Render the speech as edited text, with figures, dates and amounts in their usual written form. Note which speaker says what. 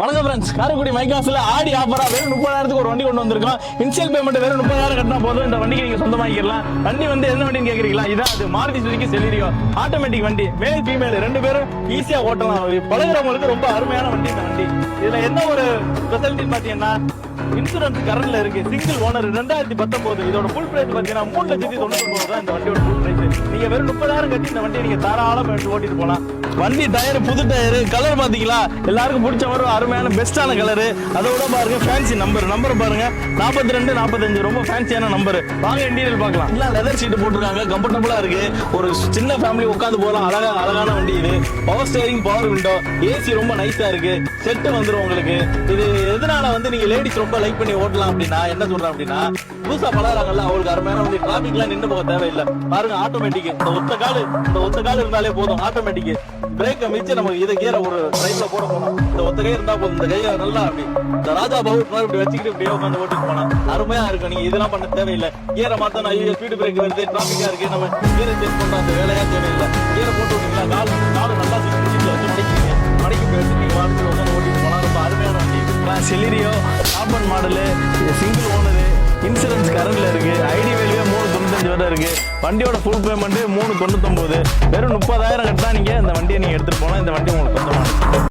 Speaker 1: வணக்கம் ஃப்ரெண்ட்ஸ், காரைக்குடி மைக்காஸ்ல ஆடி ஆஃபரா வெறும் 30,000க்கு ஒரு வண்டி கொண்டு வந்திருக்கோம். இனிஷியல் பேமெண்ட் வெறும் 30,000 கட்டினா போதும். இந்த வண்டிக்கு நீங்க சொந்தமாக்கிக்கலாம். வண்டி வந்து என்ன வண்டின்னு கேக்குறீங்களா? இதான் அது மாருதி சுசுகி செலிரியோ ஆட்டோமேட்டிக் வண்டி. மேல் ஃபீமேல் ரெண்டு பேரும் ஈஸியா ஓட்டலாம். பழகுறவங்களுக்கு ரொம்ப அருமையான வண்டி இந்த வண்டி. இதுல என்ன ஒரு ஸ்பெஷாலிட்டின்னு பாத்தீங்கன்னா, இன்சூரன்ஸ் கரண்ட்ல இருக்கு. Single owner 2019. இதோட ஃபுல் பிரைஸ் பாத்தீங்கன்னா 3,99,000 தான் இந்த வண்டியோட ஃபுல் பிரைஸ். நீங்க வெறும் 30,000 கட்டி இந்த வண்டியை நீங்க தாராளமா ஓட்டிட்டு போலாம். வண்டி டயர் புது டயர். கலர் பாத்தீங்களா, எல்லாருக்கும் பிடிச்ச மாதிரி அருமையான பெஸ்டான கலரு. அதோட பாருங்க ஃபேன்சி நம்பர் பாருங்க 42 45 ரொம்ப ஃபேன்சியான நம்பர். வாங்க இன்டீரியல் பார்க்கலாம். எல்லாம் லெதர் சீட் போட்டிருக்காங்க, கம்ஃபர்டபுளா இருக்கு. ஒரு சின்ன ஃபேமிலி உட்காந்து போகலாம். அழகான வண்டி இது. Power steering, power window, AC ரொம்ப நைஸா இருக்கு. செட்டு வந்துடும் உங்களுக்கு. இது எதனால வந்து நீங்க லேடிஸ் ரொம்ப லைக் பண்ணி ஓட்டலாம் அப்படின்னா, என்ன சொல்றேன் அப்படின்னா, புதுசா பழகிறாங்கல்ல, அவங்களுக்கு அருமையான வந்து டிராபிக் எல்லாம் நின்று போக தேவையில்லை. பாருங்க ஆட்டோமேட்டிக். இந்த ஒத்த கால் இருந்தாலே போதும். ஆட்டோமேட்டிக் பிரேக்கை மிச்சு நமக்கு இதை கீரை ஒரு ட்ரைவ்ல போட போனோம். இந்த ஒத்த கை இருந்தா போதும். இந்த கையை நல்லா அப்படி இந்த ராஜா பாபு இப்படி வச்சுக்கிட்டு இப்படியே உட்காந்து ஓட்டிட்டு போனா அருமையா இருக்கும். நீங்க இதெல்லாம் பண்ண தேவையில்லை. கீரை மாத்தணும், ஐயோ ஸ்பீடு பிரேக் வருது, டிராபிக்கா இருக்கு, நம்ம கீரை செக் பண்ற அந்த வேலையா தேவையில்லை. கீரை போட்டு விட்டீங்களா, கால் நல்லா சீட்ல வச்சு மடக்கி போயிட்டு நீங்க வாழ்க்கை உட்காந்து ஓட்டிட்டு போனா ரொம்ப அருமையான வண்டி. Celerio top model, single owner, insurance கரண்ட்ல இருக்கு. ஐடி வேல்யூ 395 வரை இருக்கு. வண்டியோட ஃபுல் பேமெண்ட் 399. வெறும் 30,000 கட்டினா நீங்க இந்த வண்டியை நீங்க எடுத்துட்டு போனா இந்த வண்டி உங்களுக்கு சொந்தமான